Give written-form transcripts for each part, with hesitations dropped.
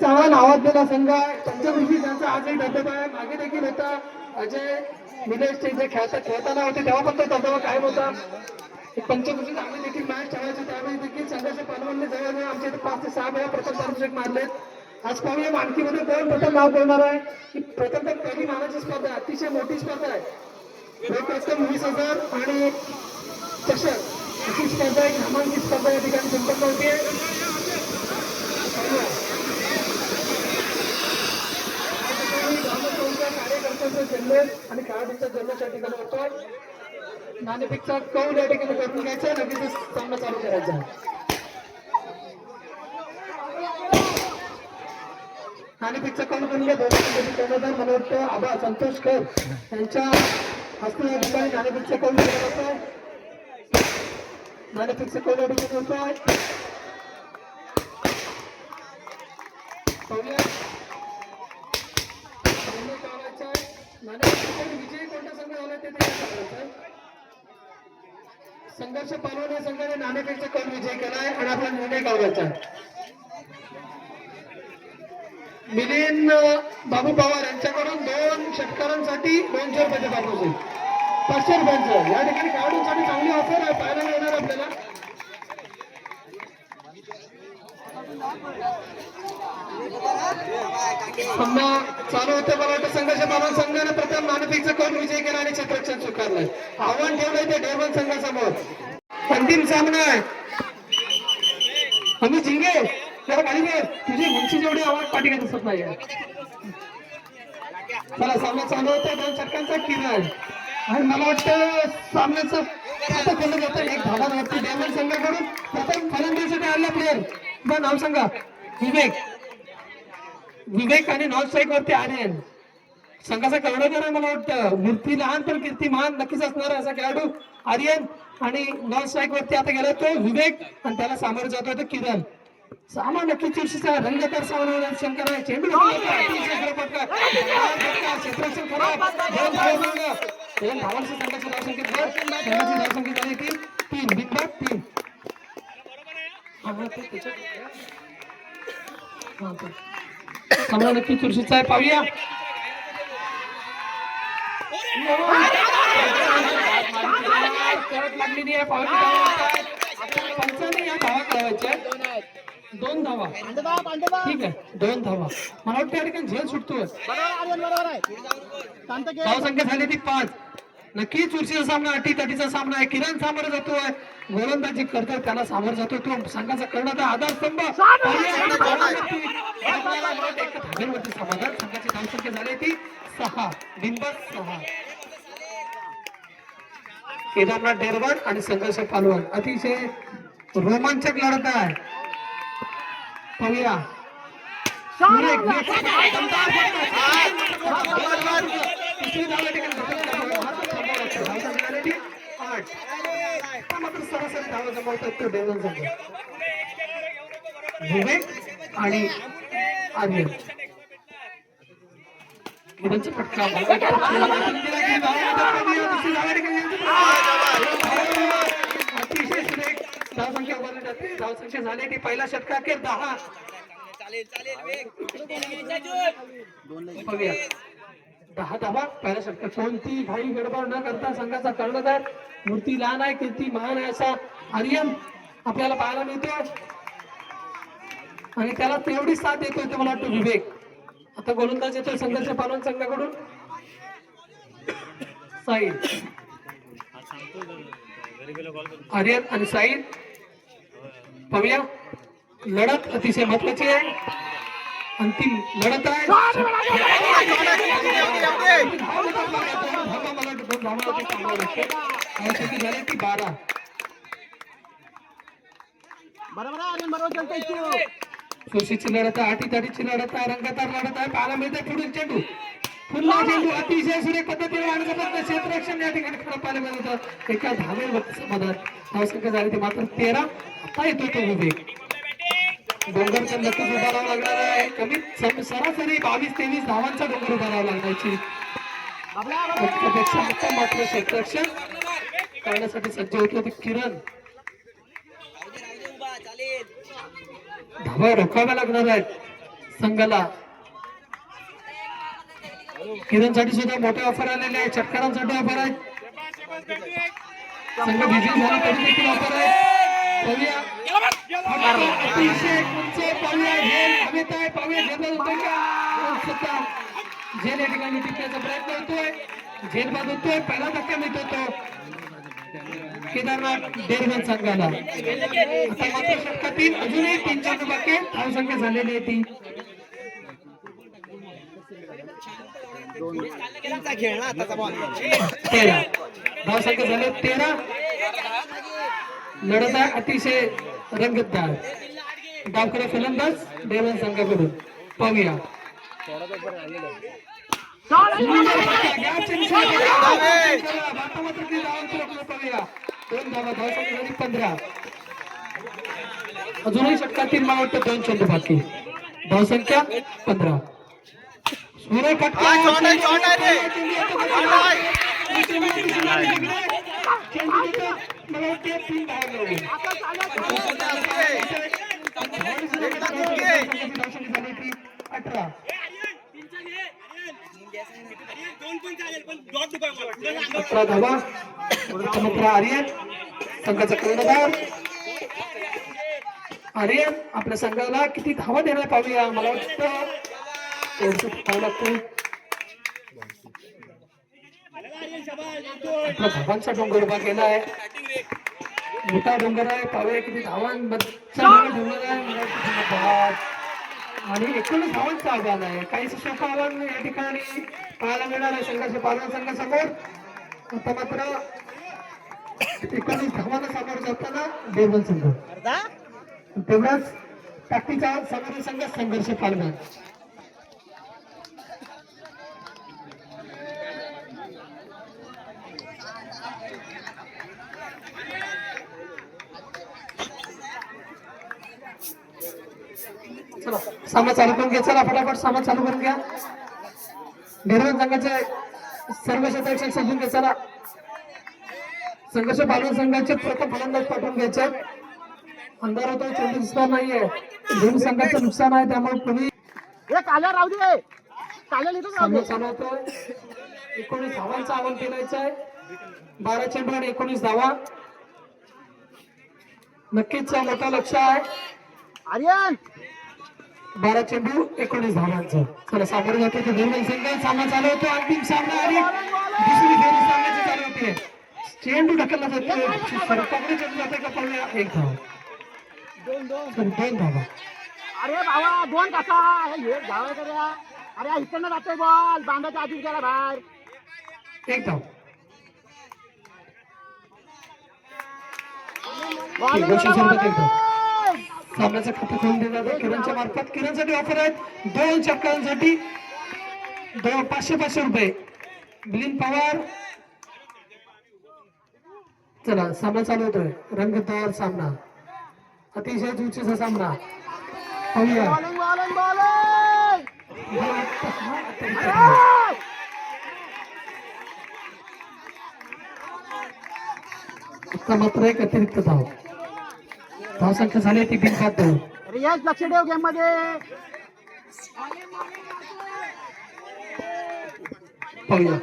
चांगला नावाजलेला संघ आहे. पंचकृषी त्यांचा आजही धबधबा आहे. मागे देखील होता अजय निलेश जे खेळताना होते तेव्हा पण तो धबधबा कायम होता. पंचकृषी आम्ही देखील मॅच ठेवायचो त्यावेळी देखील संघाच्या पालवांनी जवळ आमच्या इथे 5 ते 6 वेळा प्रथम पारितोषिक मारले. आज पाहूया मानकीमध्ये कोण प्रथम नाव करणार आहे. की प्रथम तर पहिली मानाची स्पर्धा अतिशय मोठी स्पर्धा आहे. प्रथम 20,000 आणि चषक अशी स्पर्धा एक नामांकित स्पर्धा या ठिकाणी संपन्न होते. कार्यकर्त्यांचा जल्लोष आणि खेळाडूंचा जल्लोष या ठिकाणी होतोय. नाणेफेकचा कौल या ठिकाणी करून घ्यायचा. लगेच सामना चालू करायचा. नाणेफेकचा कौल करून घ्या. दोन्ही कर्णधार मला वाटतं आबा संतोषकर यांच्या हस्ते या ठिकाणी नाणेफेकचा कौल केला जातोय. नाणेफेकचा कौल या ठिकाणी होतोय. विजय कोणत्या संघ झाला ते संघर्ष पालवण्या संघाने नाणेफेकचा कौल विजय केलाय आणि आपला निर्णय गावाचा मिलिंद बाबू पवार यांच्याकडून 2 षटकारांसाठी 200 रुपयाचे पारितोषिक 500 रुपयांचं या ठिकाणी खेळाडूंसाठी चांगली ऑफर आहे. पाहायला मिळणार आपल्याला. सामना चालू होते. मला वाटतं संघर्ष पालवण संघाने प्रथम नाणेफेकचा कौल विजय केला आणि क्षेत्ररक्षण स्वीकारलंय. आव्हान ठेवलंय ते डेरवन संघासमोर. अंतिम सामना आहे. आम्ही जिंगे जरा खाली घे. तुझी उंची जेवढी आवाज पाठी घेत असत नाही. चला सामना चालू होता. 2 षटकांचा किरण आणि मला वाटतं सामन्याचं आता केलं जातं. एक धावांवरती डेरवन संघाकडून प्रथम फलंदाजीसाठी आलेला प्लेअर नाव सांगा. विवेक आणि नॉन स्ट्राईक वरती आर्यन संघाचा कर्णधार आहे. मला वाटतं मूर्ती लहान पण कीर्ती महान नक्कीच असणार असा खेळाडू आर्यन आणि नॉन स्ट्राईक वरती आता गेला तो विवेक आणि त्याला सामोरं जातो तो किरण. सामना नक्कीच चुरशीचा रंगतदार सामना शंकर आहे. चेंडू क्षेत्ररक्षण खराब 2 धावांची संघाची धावसंख्या झाली ती 3 बिनबाद 3. सामना नक्की चुरशीचा आहे. पाहूया लागलेली आहे. पंचाने या धावा करायच्या 2 धावा. ठीक आहे 2 धावा. मला वाटतं या ठिकाणी झेल सुटतोय. धावसंख्या झाली ती 5. नक्की चुरशीचा सामना अटीतटीचा सामना आहे. किरण सामोरं जातोय. गोलंदाजी करतोय त्याला सामोरं जातोय तो संघाचा कर्णधार आधारस्तंभ धाब्यांवरती समाधान. संघाची धावसंख्या झाली ती 6 बिनबाद 6. केदारनाथ डेरवन आणि संघर्ष पालवण अतिशय रोमांचक लढत आहे. पाहूया सरासरी धावा जमवतात तो डेरवन संघ. विवेक आणि आर्यन किरणचा फटका अतिशय सुरेख धावसंख्या उभारली जाते. धावसंख्या झाली ती पहिला षटकाखेर 10. बघूया 10 धावा पहिल्या षटकात. कोणती घाई गडबड न करता संघाचा कर्णधार मूर्ती लहान आहे कीर्ती महान आहे असा आर्यन आपल्याला पाहायला मिळतो आणि त्याला तेवढी साथ देतोय ते मला वाटतं विवेक. आता गोलंदाज येतोय संघर्ष पालवण संघाकडून साहिल. आर्यन आणि साहिल पाहूया. लढत अतिशय महत्वाची आहे. अंतिम लढत आहे. झाली ती 12. चुरशीची लढत आहे. अटीतटीची लढत आहे. रंगतदार लढत आहे. पाहायला मिळते पुढील चेंडू पुन्हा चेंडू अतिशय सुरेख पद्धतीने आणण्याचा क्षेत्ररक्षण या ठिकाणी खरं पाहायला मिळत होतं. एका धावेवरती समाधान. धावसंख्या झाली ती मात्र 13. आता येतो तो विवेक. डोंगरचा नक्कीच उभा राहावं लागणार आहे. कमीत सरासरी 22-23 धावांचा डोंगर उभा राहावा लागण्याची त्यापेक्षा मात्र क्षेत्ररक्षण करण्यासाठी सज्ज होते किरण. धावा रोखाव्या लागणार आहेत. संघाला. किरणसाठी सुद्धा मोठे ऑफर आलेले आहे, चटकारांसाठी ऑफर आहे. संघ बिझी झाला तरी देखील ऑफर आहे. पाहूया अतिशय उंच पाहूया झेल हवेत आहे. पाहूया झेल होतोय का सुद्धा झेल या ठिकाणी टिकण्याचा प्रयत्न होतोय. झेल बाद होतोय. पहिला धक्का मिळतो तो केदारनाथ डेरवन संघाला. आता मात्र षटकातील अजूनही 3 चेंडू बाकी आहेत. धावसंख्या झालेली आहे ती 13. धावसंख्या झाले 13. लढत आहे अतिशय रंगतदार. डावखरा फलंदाज डेरवन संघाकडून. पाहूया पाहूया 15. अजूनही षटकातील मला वाटतं 2 चेंडू बाकी. धावसंख्या 15. सूर्य फटका मला वाटते 3 धाव. 18. धावा मात्र आर्यन संघाचा कर्णधार. आर्यन आपल्या संघाला किती धावा देणार पाहूया. मला वाटतं धावांचा डोंगर उभा केला आहे. मोठा डोंगर आहे. पाहूया किती धावांचा डोंगर आहे. आणि 19 धावांचं आव्हान आहे. काहीच सोपं आव्हान या ठिकाणी पाहायला मिळणार आहे संघाच्या पालना संघासमोर. आता मात्र 19 धावांना सामोरं जाताना डेरवन संघ तेवढाच टाकीचा सामोरे संघ संघर्ष पालना. चला सामना चालू करून घ्या. चला फटाफट सामना चालू करून घ्या. डेरवन संघाचे सर्व क्षेत्ररक्षक समजून घ्या. चला संघर्ष पालना संघाचे प्रथम फलंदाज पाठवून घ्यायचे. अंधार होतोय, चेंडू दिसणार नाहीये. दोन संघाचं नुकसान आहे त्यामुळे कोणी सामना चालू होतोय. 19 धावांचं आव्हान केलायचं आहे. 12 चेंडू आणि 19 धावा. नक्कीच मोठा लक्ष आहे. आर्यन 12 चेंडू 19 धावांचं. चला सामोरे जातो ते डेरवन संघ. सामना चालू होतो. अंतिम सामना आणि दुसरी फेरी सामन्याची चालू होते. चेंडू ढकलला जातो. सरकारने चेंडू जाते का पाहूया. 1 धाव. 2 धावा. अरे बाबा 2 कसा हे धावा करूया. अरे इकडनं जातोय बॉल बांधाच्या आधीच गेला बाहेर. 1 धाव. सामन्याचा खातं खोलून दिला जातो किरणच्या मार्फत. किरणसाठी ऑफर आहेत 2 चक्रांसाठी 500 रुपये. मिलिंद पवार. चला सामना चालू होतोय. रंगतदार सामना, अतिशय जुचीचा सामना. पाहूया आता मात्र एक अतिरिक्त धाव. धावसंख्या झाली ती बिनबाद. रियाज लक्ष ठेव गेम मध्ये. पाहूया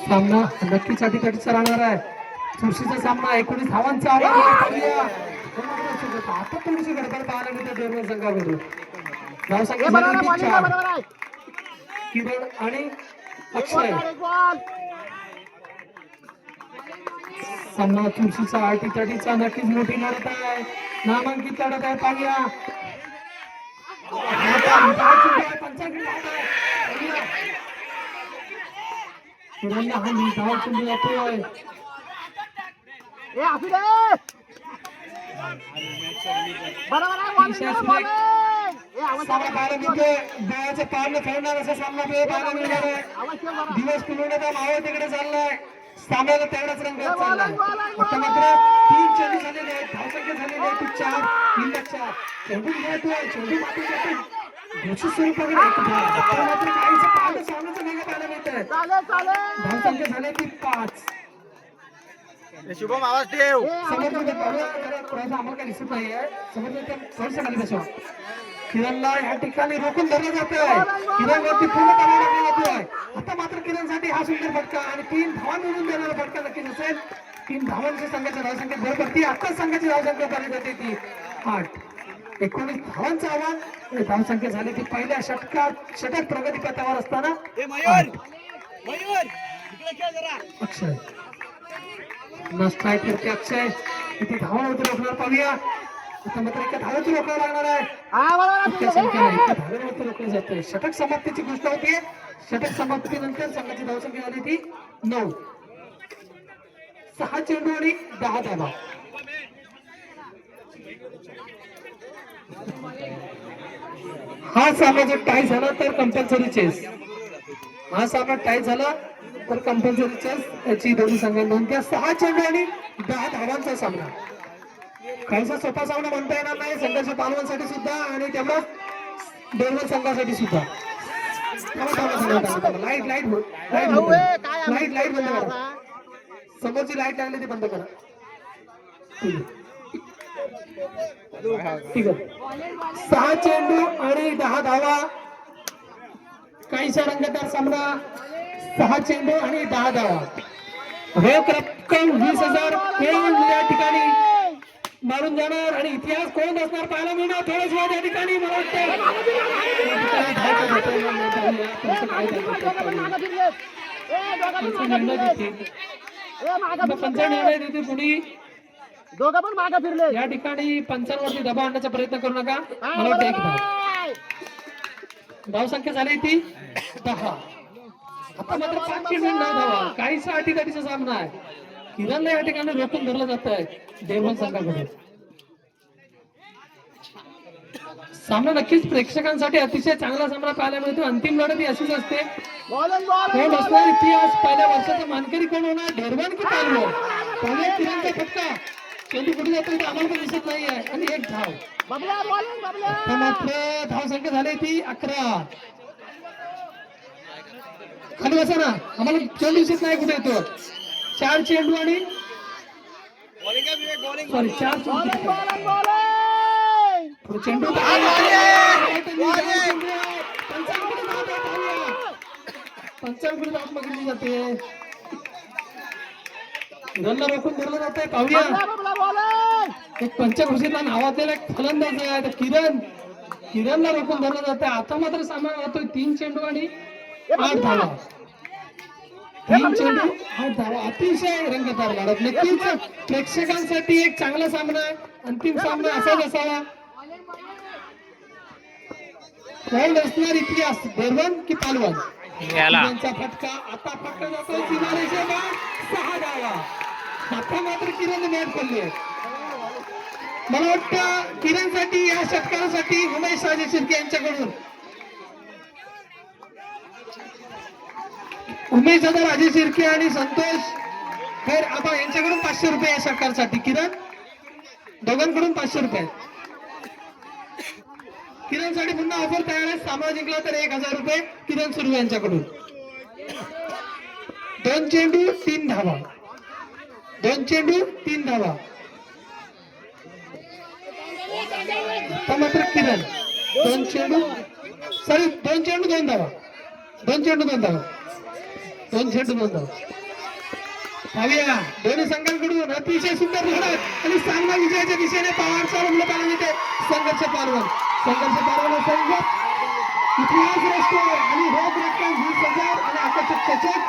सामना नक्कीच अटीतटीचा राहणार आहे. चुरशीचा सामना 19 धावांचा आव्हान. आता थोडीशी गडबड पाहायला मिळते डेरवन संघाकडून. धावसंख्या झाली 4. किरण आणि अक्षय. सामना चुरशीचा अटीतटीचा नक्कीच मोठी लढत आहे. नामांकित लढत आहे. पाहूया किरणला हा धाव चेंडू जातोय. डोळ्याचं पारणं खेळणार असा सामना पाहायला मिळणार आहे. दिवस पुरवण्याचा मावळ तिकडे चाललाय. सामन्याला तेवढाच रंग चाललाय. आता मात्र 3 चेंडू झालेले आहेत. धावसंख्या झालेली आहे ती 4. 3 चेंडू घेतोय. चेंडू मात्र घोषित स्वरूपाकडे मात्र काहीच पाहिलं सामन्याचं वेगळं पाहायला मिळत आहे. धावसंख्या झाली ती 5. शुभम आवाज ठेव. समोर आम्हाला काही दिसत नाहीये. समोर खाली बसवा. किरणला या ठिकाणी रोखून धरलं जात आहे. किरणवरती पूर्ण दबाव टाकला जातोय. आता मात्र किरणसाठी हा सुंदर फटका आणि 3 धावा मिळून देणारा फटका नक्कीच असेल. 3 धावांची संघाच्या धावसंख्येत भर पडते. आता संघाची धावसंख्या झाली जाते ती 8. 19 धावांचं आव्हान. धावसंख्या झाली ती पहिल्या षटक प्रगती पथावर असताना 8. अक्षय स्ट्राईक करते. अक्षय किती धावांवरती रोखणार पाहूया. आता मात्र एका धावावरती रोखावं लागणार आहे. इतक्या संख्येने एका धावावरती रोखलं जातंय. षटक समाप्तीची गोष्ट होतीये. षटक समाप्तीनंतर संघाची धावसंख्या झाली ती 9. 6 चेंडू आणि 10 धावा. हा सामना जर टाय झाला तर कंपल्सरी चेस. हा सामना टाय झाला तर कंपल्सरी चेस याची दोन्ही संघांनी नोंद घ्या. 6 चेंडू आणि 10 धावांचा सामना. काहीसा सोपा सामना म्हणता येणार नाही संघर्ष पालवांसाठी सुद्धा आणि तेवढाच दोन संघासाठी सुद्धा. लाईट लाईट लाईट लाईट बंद करा. समोरची लाईट लागली ती बंद करा. ठीक आहे. 6 चेंडू आणि 10 धावा. काहीसा रंगतदार सामना. 6 चेंडू आणि 10 धावा. रोख रक्कम 20,000 कोण या ठिकाणी मारून जाणार आणि इतिहास कोण असणार पाहायला मिळणार थोड्याच वेळ या ठिकाणी. मला वाटतं कुणी दोघं पण मागे फिरले. या ठिकाणी पंचांवरती दबाव आणण्याचा प्रयत्न करू नका. मला वाटतं धावसंख्या झाली ती 10. आता मात्र 5 चेंडू 9 धावा. काहीसा अटीतटीचा सामना आहे. किरणला या ठिकाणी रोखून धरलं जात आहे देवगण संघाकडे. सामना नक्कीच प्रेक्षकांसाठी अतिशय चांगला सामना पाहायला मिळतो. अंतिम लढत ही अशीच असते. कोण असणार इतिहास पहिल्या वर्षाचा मानकरी कोण होणार ढेरवण की पालवण. पहिल्या किरणचा फटका चेंडू कुठे जातो आम्हाला पण दिसत नाहीये आणि 1 धाव. मात्र धावसंख्या झाली ती 11. खाली बसा ना आम्हाला चेंडू दिसत नाही कुठे येतो. 4 चेंडू आणि सॉरी 4 चेंडू. चेंडू पंचांकडे धाव मागितली जाते. रनला रोखून धरलं जाते. पाहूया एक पंचक्रोशीतला नावातलेला एक फलंदाज आहे किरणला रोखून धरलं जाते. आता मात्र सामना होतोय 3 चेंडू आणि 8 धावा. 3 चेंडू 8 धावा. अतिशय रंगतदार लढत. नक्कीच प्रेक्षकांसाठी एक चांगला सामना आहे. अंतिम सामना असाच असावा. कोण असणार इतिहास ढेरवण की पालवण. त्यांचा फटका. आता फटका जातो सीमारेषेला 6 धावा. आता मात्र किरण मॅच पडले. मला वाटतं किरणसाठी या षटकारासाठी उमेश राजे शिर्के यांच्याकडून उमेश दादा राजे शिर्के आणि संतोष खैर आबा यांच्याकडून 500 रुपये या षटकारासाठी. किरण दोघांकडून 500 रुपये. किरणसाठी पुन्हा ऑफर तयार आहे. सामना जिंकला तर 1000 रुपये किरण सुर्वे यांच्याकडून. 2 चेंडू 3 धावा. 2 चेंडू 3 धावा. मात्र किरण 2 चेंडू 2 धावा. 2 चेंडू 2 धावा. 2 चेंडू 2 धावा. पाहूया दोन्ही संघांकडून अतिशय सुंदर लढत आणि सामना विजयाच्या दिशेने पवारचा रंगला पाहायला मिळते. संघर्ष पालवण संघ इतिहास रेस्टॉरंट आणि रोख रक्कम 20,000 आणि आकर्षक चषक